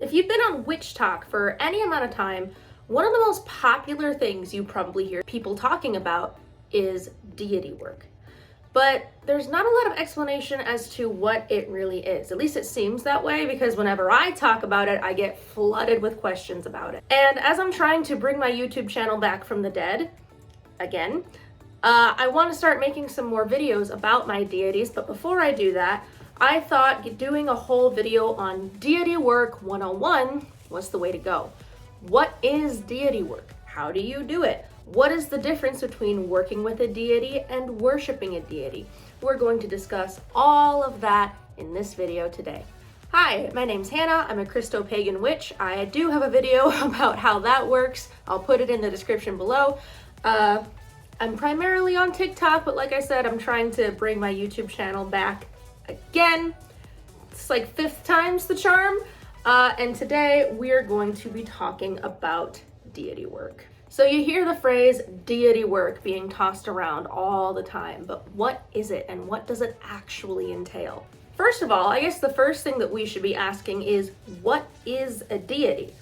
If you've been on Witch Talk for any amount of time, one of the most popular things you probably hear people talking about is deity work. But there's not a lot of explanation as to what it really is. At least it seems that way, because whenever I talk about it, I get flooded with questions about it. And as I'm trying to bring my YouTube channel back from the dead, again, I want to start making some more videos about my deities. But before I do that, I thought doing a whole video on Deity Work 101 was the way to go. What is deity work? How do you do it? What is the difference between working with a deity and worshiping a deity? We're going to discuss all of that in this video today. Hi, my name's Hannah. I'm a Christo-pagan witch. I do have a video about how that works. I'll put it in the description below. I'm primarily on TikTok, but like I said, I'm trying to bring my YouTube channel back again. It's like 5th time's the charm. And today we are going to be talking about deity work. So you hear the phrase deity work being tossed around all the time, but what is it and what does it actually entail? First of all, I guess the first thing that we should be asking is, what is a deity?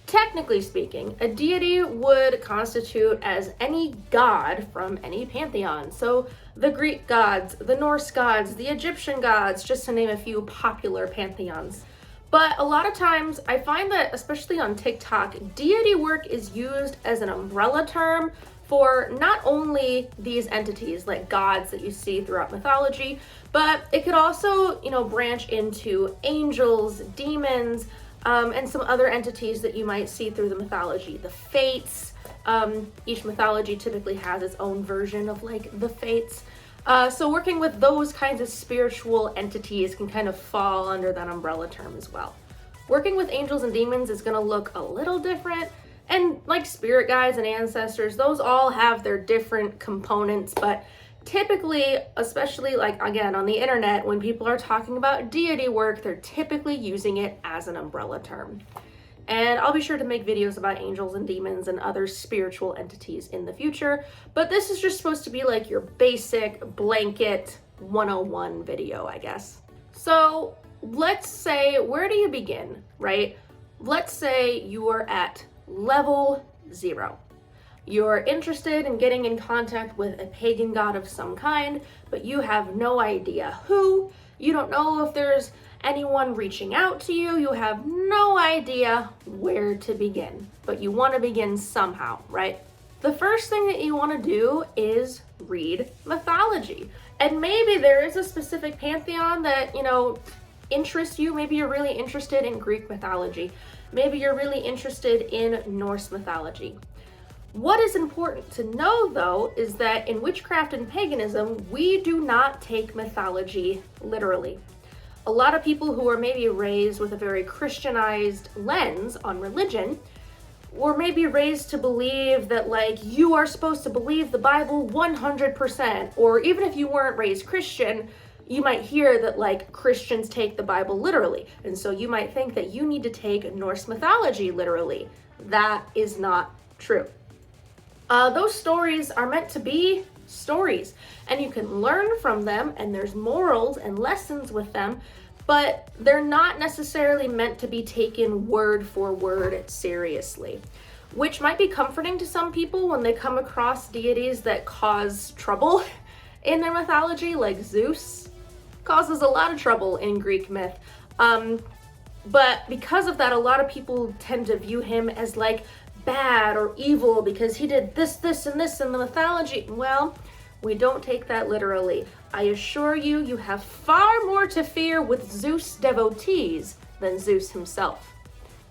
Technically speaking, a deity would constitute as any god from any pantheon. So the Greek gods, the Norse gods, the Egyptian gods, just to name a few popular pantheons. But a lot of times I find that, especially on TikTok, deity work is used as an umbrella term for not only these entities like gods that you see throughout mythology, but it could also, branch into angels, demons, and some other entities that you might see through the mythology. The fates, each mythology typically has its own version of like the fates. So working with those kinds of spiritual entities can kind of fall under that umbrella term as well. Working with angels and demons is going to look a little different, and like spirit guides and ancestors, those all have their different components, but typically, especially like again on the internet, when people are talking about deity work, they're typically using it as an umbrella term. And I'll be sure to make videos about angels and demons and other spiritual entities in the future, but this is just supposed to be like your basic blanket 101 video, I guess. So let's say, where do you begin, right? Let's say you are at level 0. You're interested in getting in contact with a pagan god of some kind, but you have no idea who. You don't know if there's anyone reaching out to you. You have no idea where to begin, but you want to begin somehow, right? The first thing that you want to do is read mythology. And maybe there is a specific pantheon that, interests you. Maybe you're really interested in Greek mythology. Maybe you're really interested in Norse mythology. What is important to know, though, is that in witchcraft and paganism, we do not take mythology literally. A lot of people who are maybe raised with a very Christianized lens on religion, or maybe raised to believe that like you are supposed to believe the Bible 100%, or even if you weren't raised Christian, you might hear that like Christians take the Bible literally. And so you might think that you need to take Norse mythology literally. That is not true. Those stories are meant to be stories, and you can learn from them, and there's morals and lessons with them, but they're not necessarily meant to be taken word for word seriously, which might be comforting to some people when they come across deities that cause trouble in their mythology, like Zeus causes a lot of trouble in Greek myth. But because of that, a lot of people tend to view him as like bad or evil because he did this, this, and this in the mythology. Well, we don't take that literally. I assure you, you have far more to fear with Zeus devotees than Zeus himself.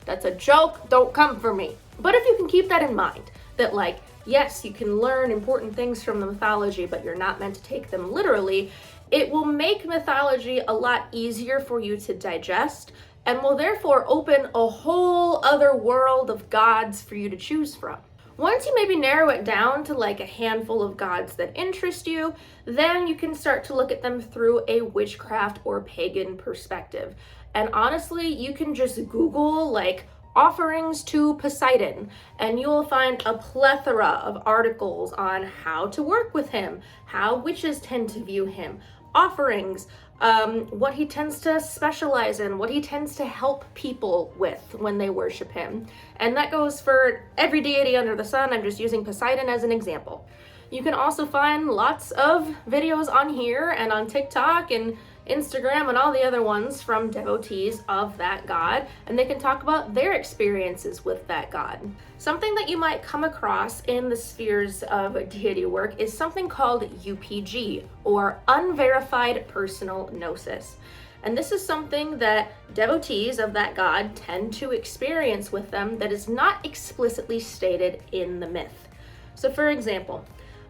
That's a joke, don't come for me. But if you can keep that in mind, that like, yes, you can learn important things from the mythology, but you're not meant to take them literally, it will make mythology a lot easier for you to digest, and will therefore open a whole other world of gods for you to choose from. Once you maybe narrow it down to like a handful of gods that interest you, then you can start to look at them through a witchcraft or pagan perspective. And honestly, you can just Google like offerings to Poseidon, and you will find a plethora of articles on how to work with him, how witches tend to view him, offerings, what he tends to specialize in, what he tends to help people with when they worship him. And that goes for every deity under the sun. I'm just using Poseidon as an example. You can also find lots of videos on here and on TikTok and Instagram and all the other ones from devotees of that god, and they can talk about their experiences with that god. Something that you might come across in the spheres of deity work is something called UPG, or Unverified Personal Gnosis. And this is something that devotees of that god tend to experience with them that is not explicitly stated in the myth. So for example,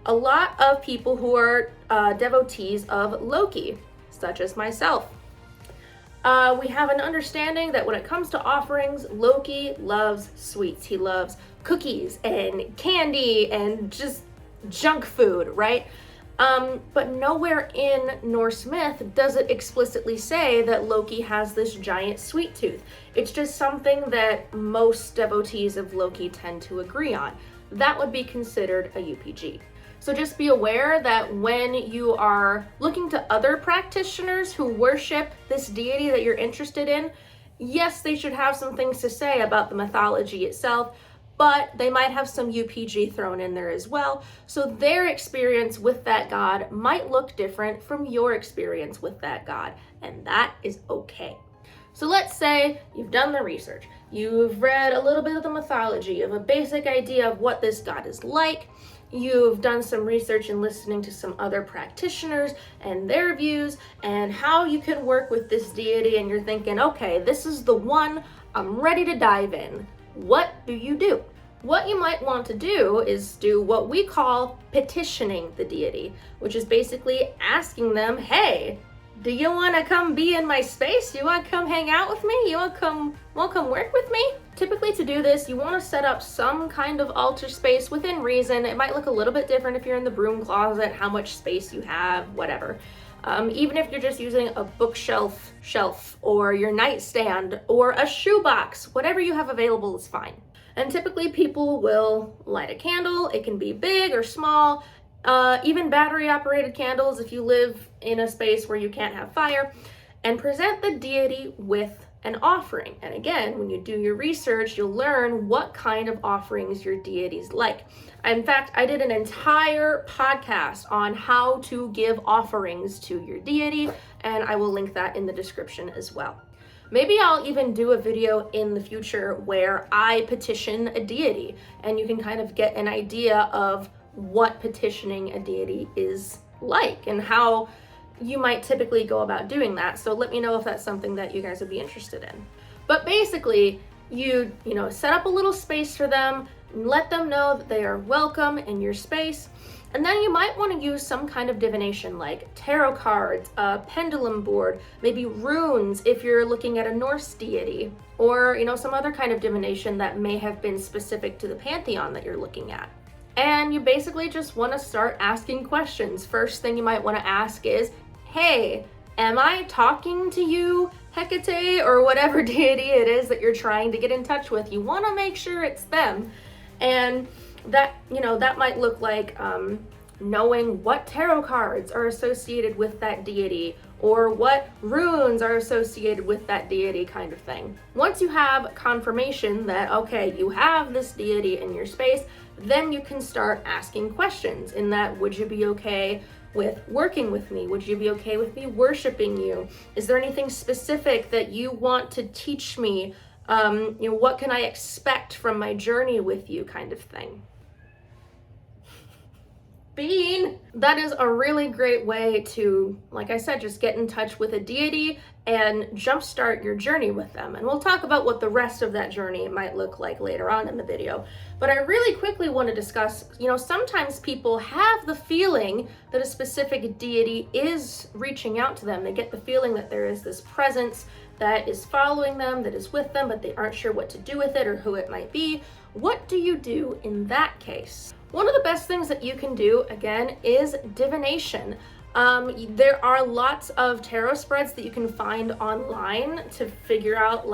a lot of people who are devotees of Loki, such as myself, we have an understanding that when it comes to offerings, Loki loves sweets. He loves cookies and candy and just junk food, right? But nowhere in Norse myth does it explicitly say that Loki has this giant sweet tooth. It's just something that most devotees of Loki tend to agree on. That would be considered a UPG. So just be aware that when you are looking to other practitioners who worship this deity that you're interested in, yes, they should have some things to say about the mythology itself, but they might have some UPG thrown in there as well. So their experience with that god might look different from your experience with that god, and that is okay. So let's say you've done the research, you've read a little bit of the mythology, you have a basic idea of what this god is like, you've done some research and listening to some other practitioners and their views and how you can work with this deity, and you're thinking, okay, this is the one, I'm ready to dive in. What do you do? What you might want to do is do what we call petitioning the deity, which is basically asking them, hey, do you want to come be in my space? Do you want to come hang out with me? You want to come work with me? Typically to do this, you want to set up some kind of altar space within reason. It might look a little bit different if you're in the broom closet, how much space you have, whatever. Even if you're just using a bookshelf or your nightstand or a shoebox, whatever you have available is fine. And typically people will light a candle. It can be big or small. Even battery operated candles if you live in a space where you can't have fire, and present the deity with an offering. And again, when you do your research, you'll learn what kind of offerings your deities like. In fact, I did an entire podcast on how to give offerings to your deity, and I will link that in the description as well. Maybe I'll even do a video in the future where I petition a deity, and you can kind of get an idea of what petitioning a deity is like and how you might typically go about doing that. So let me know if that's something that you guys would be interested in. But basically, you set up a little space for them, let them know that they are welcome in your space. And then you might want to use some kind of divination like tarot cards, a pendulum board, maybe runes if you're looking at a Norse deity, or some other kind of divination that may have been specific to the pantheon that you're looking at. And you basically just want to start asking questions. First thing you might want to ask is, hey, am I talking to you, Hecate, or whatever deity it is that you're trying to get in touch with? You want to make sure it's them. And that, that might look like knowing what tarot cards are associated with that deity, or what runes are associated with that deity, kind of thing. Once you have confirmation that, okay, you have this deity in your space, then you can start asking questions in that, would you be okay with working with me? Would you be okay with me worshiping you? Is there anything specific that you want to teach me? What can I expect from my journey with you, kind of thing. Bean! That is a really great way to, like I said, just get in touch with a deity and jumpstart your journey with them. And we'll talk about what the rest of that journey might look like later on in the video. But I really quickly want to discuss, sometimes people have the feeling that a specific deity is reaching out to them. They get the feeling that there is this presence that is following them, that is with them, but they aren't sure what to do with it or who it might be. What do you do in that case? One of the best things that you can do, again, is divination. There are lots of tarot spreads that you can find online to figure out,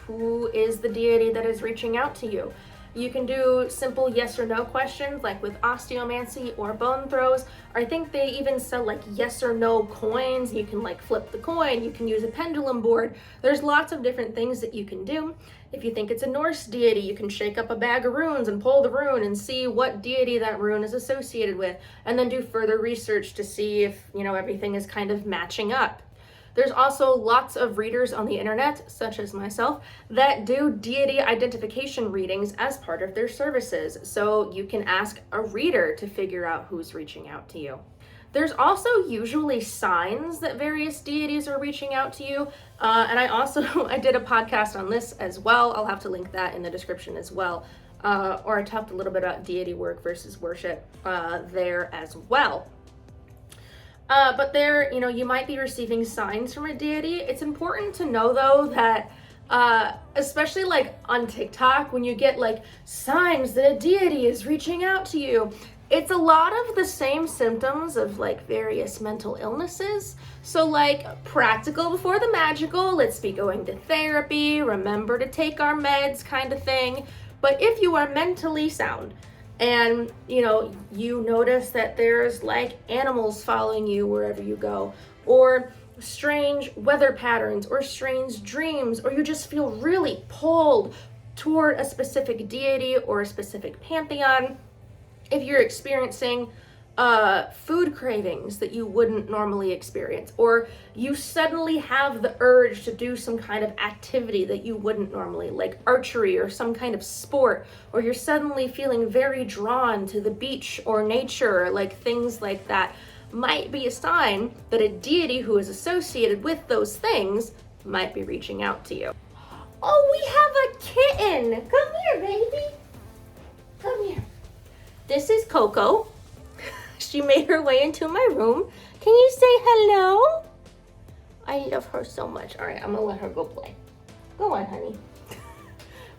who is the deity that is reaching out to you. You can do simple yes or no questions like with osteomancy or bone throws. Or I think they even sell like yes or no coins. You can like flip the coin, you can use a pendulum board. There's lots of different things that you can do. If you think it's a Norse deity, you can shake up a bag of runes and pull the rune and see what deity that rune is associated with, and then do further research to see if, everything is kind of matching up. There's also lots of readers on the internet, such as myself, that do deity identification readings as part of their services. So you can ask a reader to figure out who's reaching out to you. There's also usually signs that various deities are reaching out to you. And I did a podcast on this as well. I'll have to link that in the description as well. Or I talked a little bit about deity work versus worship there as well. But there, you might be receiving signs from a deity. It's important to know though that, especially like on TikTok, when you get like signs that a deity is reaching out to you, it's a lot of the same symptoms of like various mental illnesses. So like practical before the magical, let's be going to therapy, remember to take our meds kind of thing. But if you are mentally sound, and you notice that there's like animals following you wherever you go, or strange weather patterns, or strange dreams, or you just feel really pulled toward a specific deity or a specific pantheon, if you're experiencing food cravings that you wouldn't normally experience, or you suddenly have the urge to do some kind of activity that you wouldn't normally, like archery or some kind of sport, or you're suddenly feeling very drawn to the beach or nature, like things like that, might be a sign that a deity who is associated with those things might be reaching out to you. Oh, we have a kitten! Come here, baby! Come here. This is Coco. She made her way into my room. Can you say hello? I love her so much. All right, I'm gonna let her go play. Go on, honey.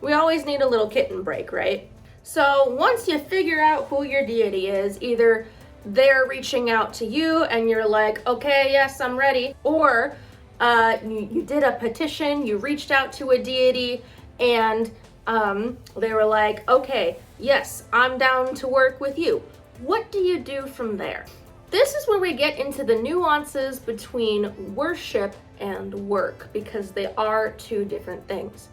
We always need a little kitten break, right? So once you figure out who your deity is, either they're reaching out to you and you're like, okay, yes, I'm ready, or you did a petition, you reached out to a deity, and they were like, okay, yes, I'm down to work with you. What do you do from there? This is where we get into the nuances between worship and work, because they are two different things.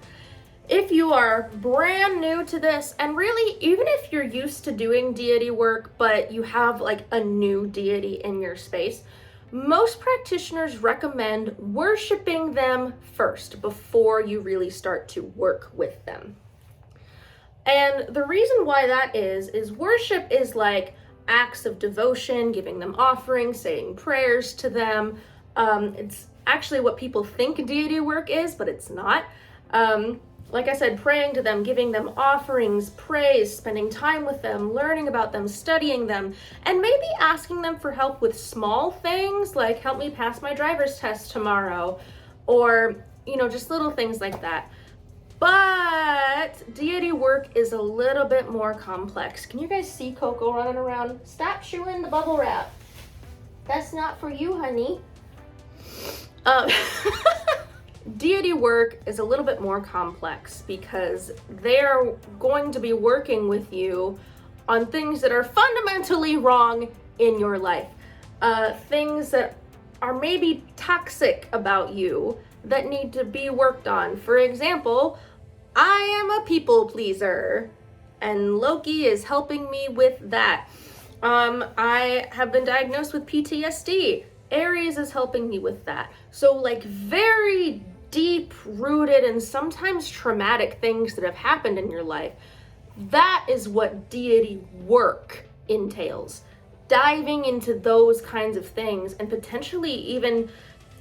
If you are brand new to this, and really even if you're used to doing deity work, but you have like a new deity in your space, most practitioners recommend worshiping them first before you really start to work with them. And the reason why that is worship is like acts of devotion, giving them offerings, saying prayers to them. It's actually what people think deity work is, but it's not. Like I said, praying to them, giving them offerings, praise, spending time with them, learning about them, studying them, and maybe asking them for help with small things like help me pass my driver's test tomorrow, or, just little things like that. But deity work is a little bit more complex. Can you guys see Coco running around? Stop chewing the bubble wrap. That's not for you, honey. Deity work is a little bit more complex because they're going to be working with you on things that are fundamentally wrong in your life. Things that are maybe toxic about you that need to be worked on. For example, I am a people pleaser, and Loki is helping me with that. I have been diagnosed with PTSD. Aries is helping me with that. So like very deep rooted and sometimes traumatic things that have happened in your life. That is what deity work entails. Diving into those kinds of things and potentially even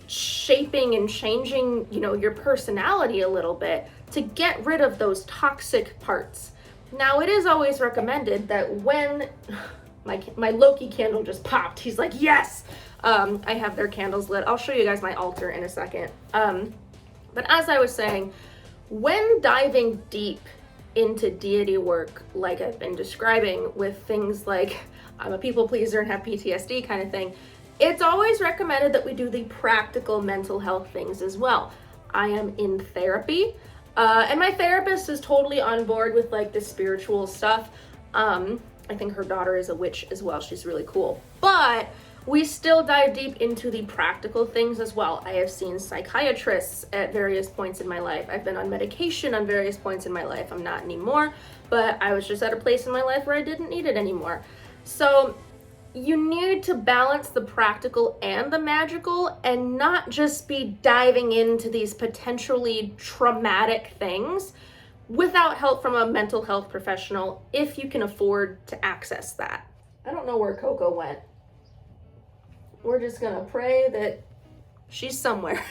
shaping and changing, your personality a little bit to get rid of those toxic parts. Now, it is always recommended that when my Loki candle just popped, he's like, yes, I have their candles lit. I'll show you guys my altar in a second. But as I was saying, when diving deep into deity work, like I've been describing with things like I'm a people pleaser and have PTSD kind of thing, it's always recommended that we do the practical mental health things as well. I am in therapy. And my therapist is totally on board with like the spiritual stuff. I think her daughter is a witch as well. She's really cool. But we still dive deep into the practical things as well. I have seen psychiatrists at various points in my life. I've been on medication on various points in my life. I'm not anymore, but I was just at a place in my life where I didn't need it anymore. So you need to balance the practical and the magical and not just be diving into these potentially traumatic things without help from a mental health professional if you can afford to access that. I don't know where Coco went. We're just gonna pray that she's somewhere.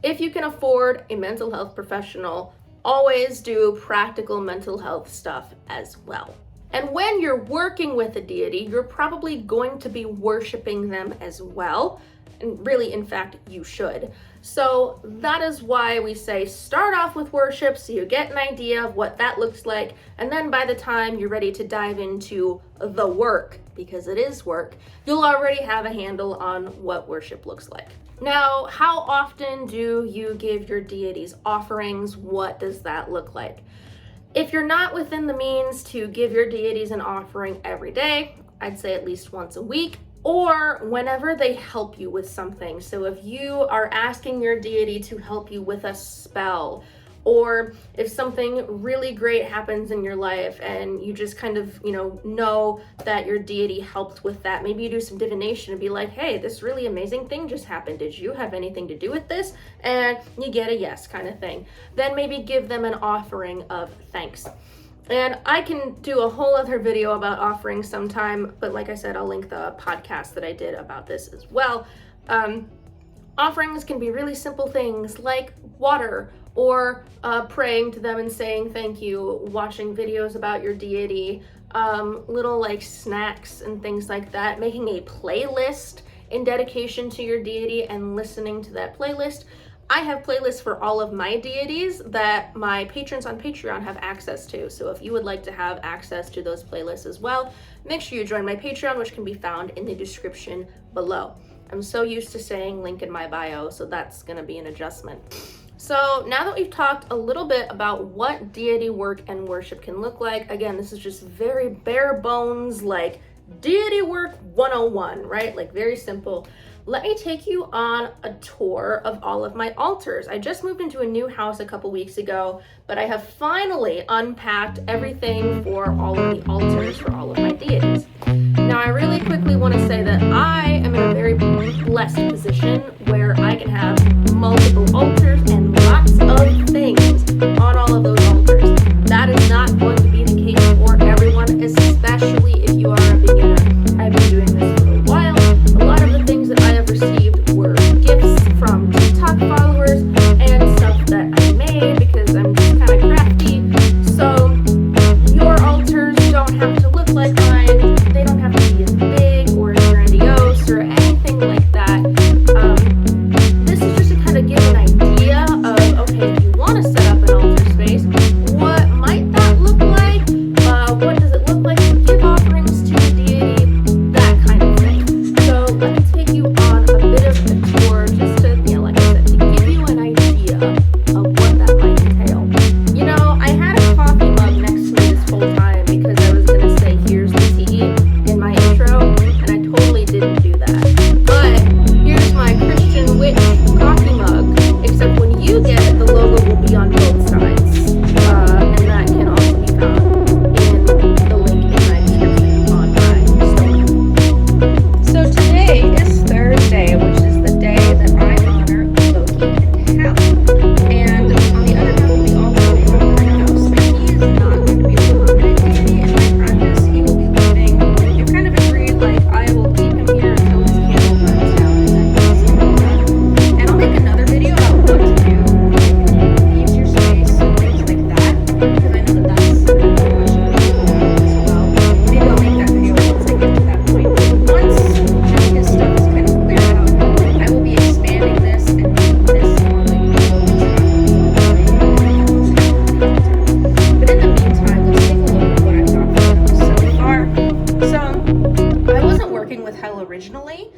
If you can afford a mental health professional, always do practical mental health stuff as well. And when you're working with a deity, you're probably going to be worshiping them as well. And really, in fact, you should. So that is why we say start off with worship so you get an idea of what that looks like. And then by the time you're ready to dive into the work, because it is work, you'll already have a handle on what worship looks like. Now, how often do you give your deities offerings? What does that look like? If you're not within the means to give your deities an offering every day, I'd say at least once a week, or whenever they help you with something. So if you are asking your deity to help you with a spell, or if something really great happens in your life and you just kind of, know that your deity helped with that. Maybe you do some divination and be like, hey, this really amazing thing just happened. Did you have anything to do with this? And you get a yes kind of thing. Then maybe give them an offering of thanks. And I can do a whole other video about offerings sometime, but like I said, I'll link the podcast that I did about this as well. Offerings can be really simple things like water, or praying to them and saying thank you, watching videos about your deity, little like snacks and things like that, making a playlist in dedication to your deity and listening to that playlist. I have playlists for all of my deities that my patrons on Patreon have access to. So if you would like to have access to those playlists as well, make sure you join my Patreon, which can be found in the description below. I'm so used to saying link in my bio, so that's gonna be an adjustment. So now that we've talked a little bit about what deity work and worship can look like, again, this is just very bare bones, like deity work 101, right? Like very simple. Let me take you on a tour of all of my altars. I just moved into a new house a couple weeks ago, but I have finally unpacked everything for all of the altars for all of my deities. Now, I really quickly want to say that I am in a very blessed position where I can have multiple altars and lots of things on all of those altars. That is not going to be the case for everyone, especially if you are a beginner. I've been doing this for a while. A lot of the things that I have received were gifts from TikTok followers and stuff that I made because I'm just kind of crafty. So your altars don't have to look like mine. They don't have to be as big or as grandiose or anything like that. This is just to kind of give an idea of, okay, if you want to set up an altar space, what might that look like? What does it look like to give offerings to a deity? That kind of thing. So let me take you on a bit of a tour just to, like I said, to give you an idea of what that might entail. I had a coffee mug next to me this whole time because I was going to say, here's the tea in my intro, and I totally didn't do that. But here's my Christian witch coffee mug, except when you get it, the logo will be on both sides. And that can also be found in the link in my description on my store. So today is Thursday, which is the day that I honor Loki and Hal. And on the other half of the altar, we have Kratos, but he is not going to be a permanent deity in my practice. He will be leaving. We've kind of agreed, like, I will keep him here until his candle burns down, and then he's going to be done. And I'll make another video about what to do when he leaves your space and things like that, because I know that that's a question that people have as well. Maybe I'll make that video once I get to that point. Once his stuff is kind of cleared out, I will be expanding this and making this more like but in the meantime, let's take a look at what I've got for him so far. So I wasn't working with Hel originally.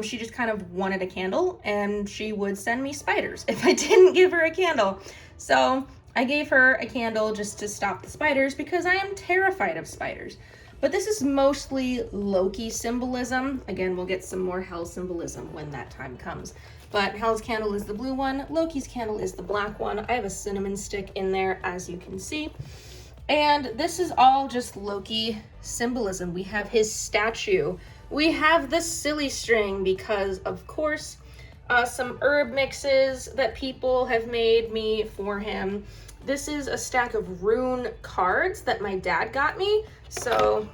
She just kind of wanted a candle, and she would send me spiders if I didn't give her a candle. So I gave her a candle just to stop the spiders because I am terrified of spiders. But this is mostly Loki symbolism. Again, we'll get some more Hell symbolism when that time comes. But Hell's candle is the blue one, Loki's candle is the black one. I have a cinnamon stick in there, as you can see. And this is all just Loki symbolism. We have his statue. We have the silly string because, of course, some herb mixes that people have made me for him. This is a stack of rune cards that my dad got me. So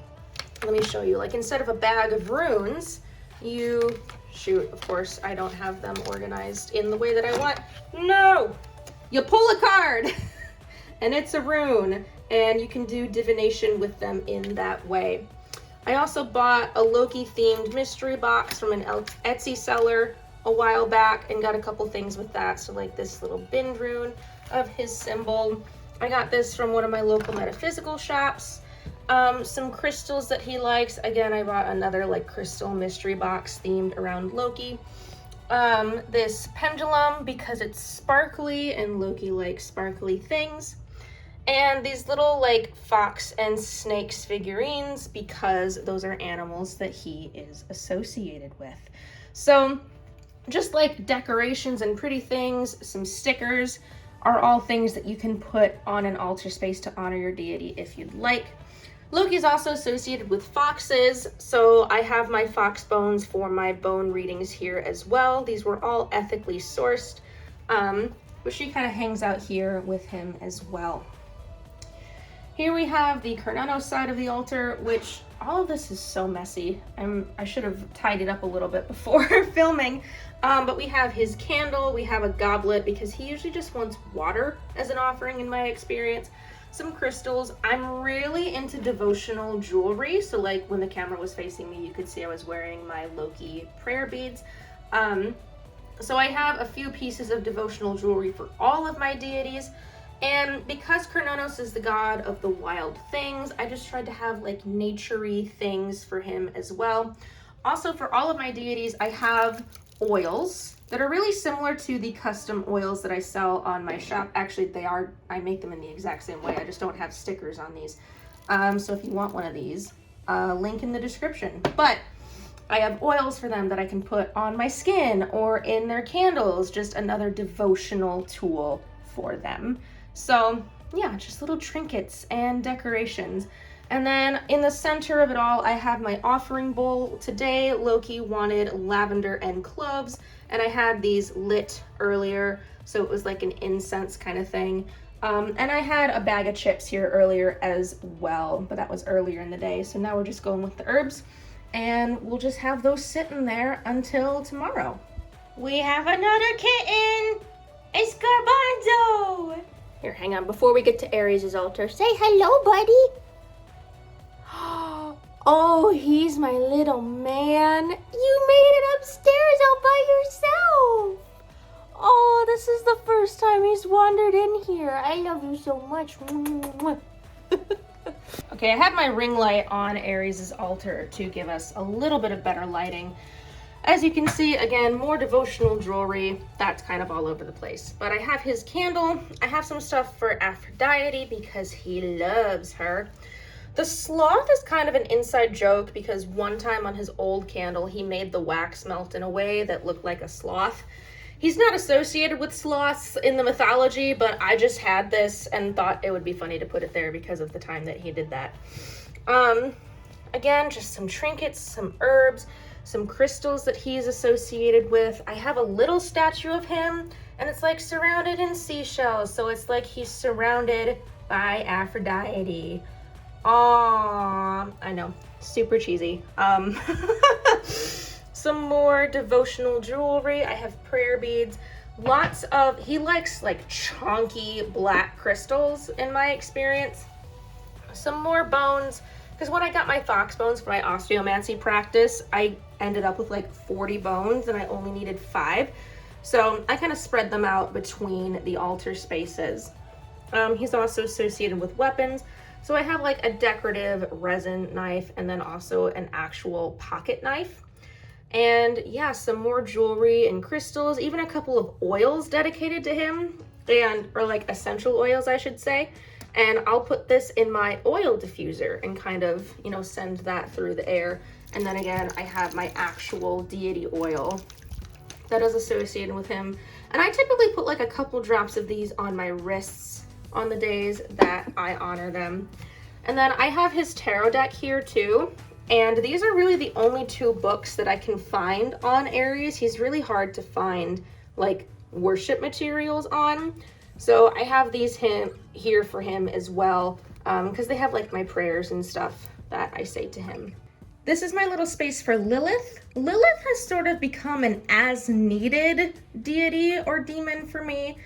let me show you. Like, instead of a bag of runes, of course, I don't have them organized in the way that I want. No! You pull a card, and it's a rune, and you can do divination with them in that way. I also bought a Loki-themed mystery box from an Etsy seller a while back and got a couple things with that. So like this little bin rune of his symbol. I got this from one of my local metaphysical shops. Some crystals that he likes. Again, I bought another like crystal mystery box themed around Loki. This pendulum because it's sparkly and Loki likes sparkly things. And these little like fox and snakes figurines because those are animals that he is associated with. So just like decorations and pretty things, some stickers are all things that you can put on an altar space to honor your deity if you'd like. Loki is also associated with foxes, so I have my fox bones for my bone readings here as well. These were all ethically sourced, but she kind of hangs out here with him as well. Here we have the Cernunnos side of the altar, which all of this is so messy. I should have tied it up a little bit before filming. But we have his candle, we have a goblet because he usually just wants water as an offering in my experience. Some crystals. I'm really into devotional jewelry. So like when the camera was facing me, you could see I was wearing my Loki prayer beads. So I have a few pieces of devotional jewelry for all of my deities. And because Cernunnos is the god of the wild things, I just tried to have like nature-y things for him as well. Also, for all of my deities, I have oils that are really similar to the custom oils that I sell on my shop. Actually, I make them in the exact same way. I just don't have stickers on these. So if you want one of these, link in the description. But I have oils for them that I can put on my skin or in their candles, just another devotional tool for them. So yeah, just little trinkets and decorations. And then in the center of it all, I have my offering bowl. Today, Loki wanted lavender and cloves, and I had these lit earlier, so it was like an incense kind of thing. And I had a bag of chips here earlier as well, but that was earlier in the day. So now we're just going with the herbs, and we'll just have those sitting there until tomorrow. We have another kitten! It's Garbanzo! Here, hang on. Before we get to Aries' altar, say hello, buddy. Oh, he's my little man. You made it upstairs all by yourself. Oh, this is the first time he's wandered in here. I love you so much. Okay, I have my ring light on Aries' altar to give us a little bit of better lighting. As you can see, again, more devotional jewelry. That's kind of all over the place. But I have his candle. I have some stuff for Aphrodite because he loves her. The sloth is kind of an inside joke because one time on his old candle, he made the wax melt in a way that looked like a sloth. He's not associated with sloths in the mythology, but I just had this and thought it would be funny to put it there because of the time that he did that. Again, just some trinkets, some herbs, some crystals that he's associated with. I have a little statue of him, and it's like surrounded in seashells, so it's like he's surrounded by Aphrodite. Aww, I know, super cheesy. Some more devotional jewelry. I have prayer beads. He likes like chunky black crystals in my experience. Some more bones. Because when I got my fox bones for my osteomancy practice, I ended up with like 40 bones and I only needed 5. So I kind of spread them out between the altar spaces. He's also associated with weapons. So I have like a decorative resin knife and then also an actual pocket knife. And yeah, some more jewelry and crystals, even a couple of oils dedicated to him. or like essential oils, I should say. And I'll put this in my oil diffuser and kind of, you know, send that through the air. And then again, I have my actual deity oil that is associated with him. And I typically put like a couple drops of these on my wrists on the days that I honor them. And then I have his tarot deck here too. And these are really the only two books that I can find on Aries. He's really hard to find like worship materials on. So I have these here for him as well, because they have like my prayers and stuff that I say to him. This is my little space for Lilith. Lilith has sort of become an as-needed deity or demon for me.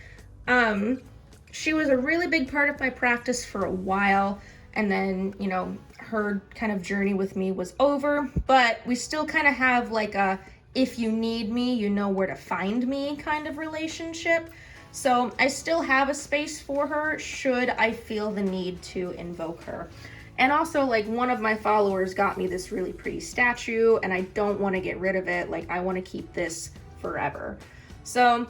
She was a really big part of my practice for a while, and then, you know, her kind of journey with me was over, but we still kind of have like a, if you need me, you know where to find me kind of relationship. So I still have a space for her should I feel the need to invoke her. And also, like, one of my followers got me this really pretty statue, and I don't want to get rid of it. Like, I want to keep this forever. So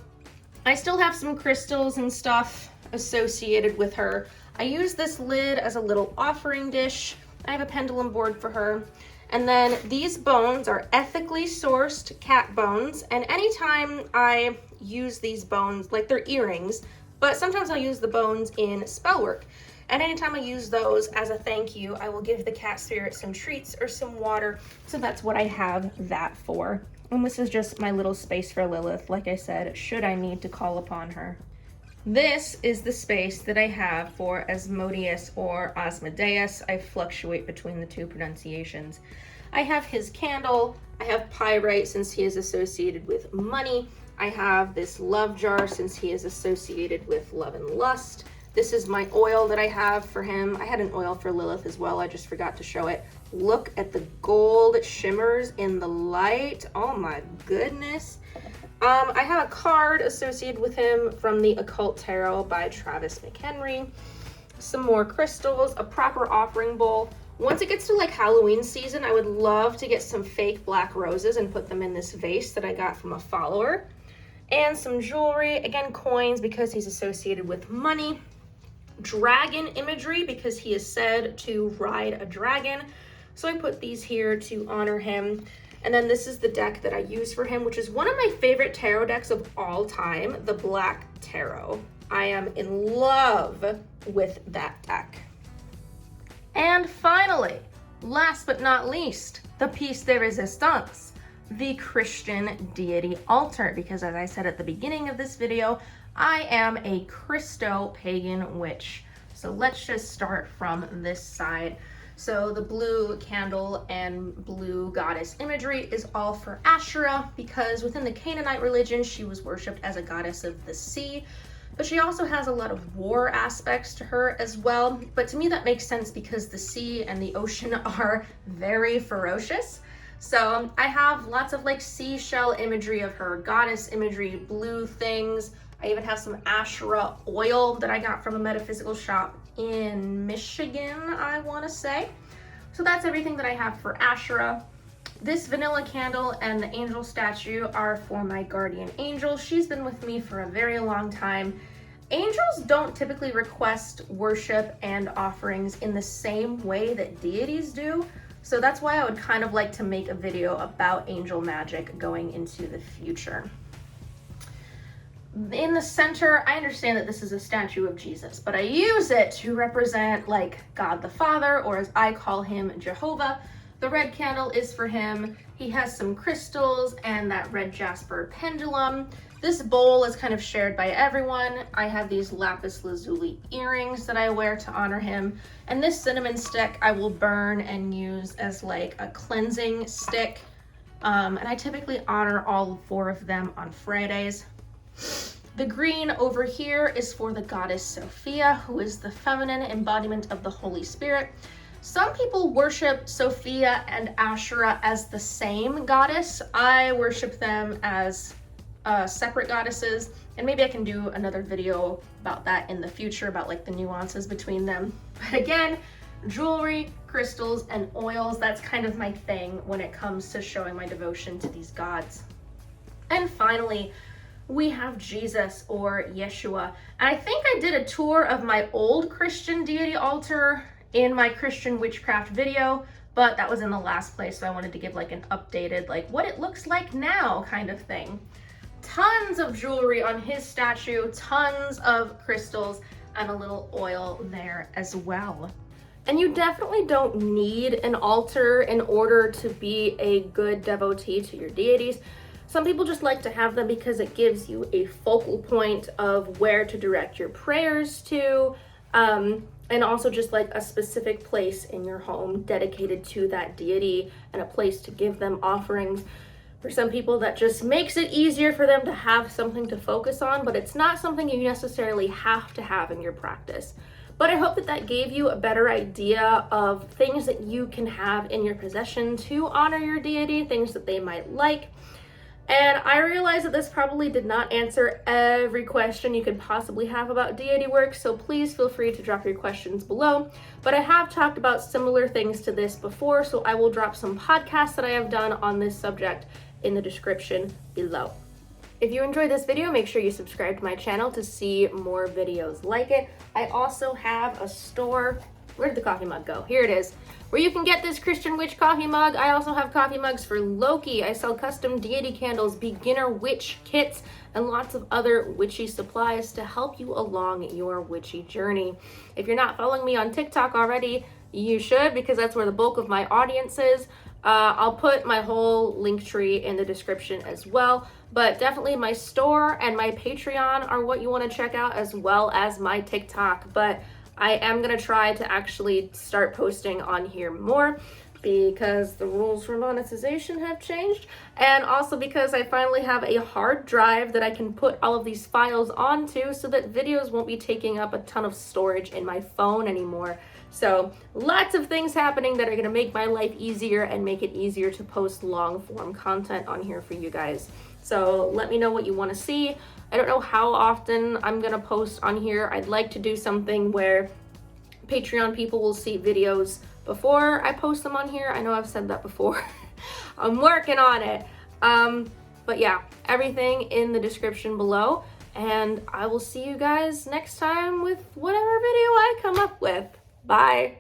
I still have some crystals and stuff associated with her. I use this lid as a little offering dish. I have a pendulum board for her. And then these bones are ethically sourced cat bones. And anytime I use these bones, like they're earrings, but sometimes I'll use the bones in spell work. And anytime I use those as a thank you, I will give the cat spirit some treats or some water. So that's what I have that for. And this is just my little space for Lilith, like I said, should I need to call upon her. This is the space that I have for Asmodeus or Asmodeus. I fluctuate between the two pronunciations. I have his candle. I have pyrite since he is associated with money. I have this love jar since he is associated with love and lust. This is my oil that I have for him. I had an oil for Lilith as well. I just forgot to show it. Look at the gold shimmers in the light. Oh my goodness. I have a card associated with him from the Occult Tarot by Travis McHenry. Some more crystals, a proper offering bowl. Once it gets to like Halloween season, I would love to get some fake black roses and put them in this vase that I got from a follower. And some jewelry, again, coins because he's associated with money. Dragon imagery because he is said to ride a dragon. So I put these here to honor him. And then this is the deck that I use for him, which is one of my favorite tarot decks of all time, the Black Tarot. I am in love with that deck. And finally, last but not least, the piece de resistance, the Christian deity altar, because as I said at the beginning of this video, I am a Christo-pagan witch. So let's just start from this side. So the blue candle and blue goddess imagery is all for Asherah because within the Canaanite religion, she was worshipped as a goddess of the sea, but she also has a lot of war aspects to her as well. But to me, that makes sense because the sea and the ocean are very ferocious. So I have lots of like seashell imagery of her, goddess imagery, blue things. I even have some Asherah oil that I got from a metaphysical shop in Michigan, I want to say. So that's everything that I have for Asherah. This vanilla candle and the angel statue are for my guardian angel. She's been with me for a very long time. Angels don't typically request worship and offerings in the same way that deities do. So that's why I would kind of like to make a video about angel magic going into the future. In the center, I understand that this is a statue of Jesus, but I use it to represent like God the Father, or as I call him, Jehovah. The red candle is for him. He has some crystals and that red jasper pendulum. This bowl is kind of shared by everyone. I have these lapis lazuli earrings that I wear to honor him. And this cinnamon stick I will burn and use as like a cleansing stick. And I typically honor all 4 of them on Fridays. The green over here is for the goddess Sophia, who is the feminine embodiment of the Holy Spirit. Some people worship Sophia and Asherah as the same goddess. I worship them as separate goddesses, and maybe I can do another video about that in the future, about like the nuances between them. But again, jewelry, crystals, and oils, that's kind of my thing when it comes to showing my devotion to these gods. And finally, we have Jesus or Yeshua. And I think I did a tour of my old Christian deity altar in my Christian witchcraft video, but that was in the last place, so I wanted to give like an updated, like what it looks like now kind of thing. Tons of jewelry on his statue, tons of crystals, and a little oil there as well. And you definitely don't need an altar in order to be a good devotee to your deities. Some people just like to have them because it gives you a focal point of where to direct your prayers to, and also just like a specific place in your home dedicated to that deity and a place to give them offerings. For some people, that just makes it easier for them to have something to focus on, but it's not something you necessarily have to have in your practice. But I hope that that gave you a better idea of things that you can have in your possession to honor your deity, things that they might like. And I realize that this probably did not answer every question you could possibly have about deity work, so please feel free to drop your questions below. But I have talked about similar things to this before, so I will drop some podcasts that I have done on this subject in the description below. If you enjoyed this video, make sure you subscribe to my channel to see more videos like it. I also have a store. Where did the coffee mug go? Here it is, where you can get this Christian witch coffee mug. I also have coffee mugs for Loki. I sell custom deity candles, beginner witch kits, and lots of other witchy supplies to help you along your witchy journey. If you're not following me on TikTok already, you should, because that's where the bulk of my audience is. I'll put my whole link tree in the description as well, but definitely my store and my Patreon are what you want to check out, as well as my TikTok. But I am going to try to actually start posting on here more because the rules for monetization have changed, and also because I finally have a hard drive that I can put all of these files onto so that videos won't be taking up a ton of storage in my phone anymore. So lots of things happening that are going to make my life easier and make it easier to post long form content on here for you guys. So let me know what you want to see. I don't know how often I'm going to post on here. I'd like to do something where Patreon people will see videos before I post them on here. I know I've said that before. I'm working on it. But yeah, everything in the description below. And I will see you guys next time with whatever video I come up with. Bye.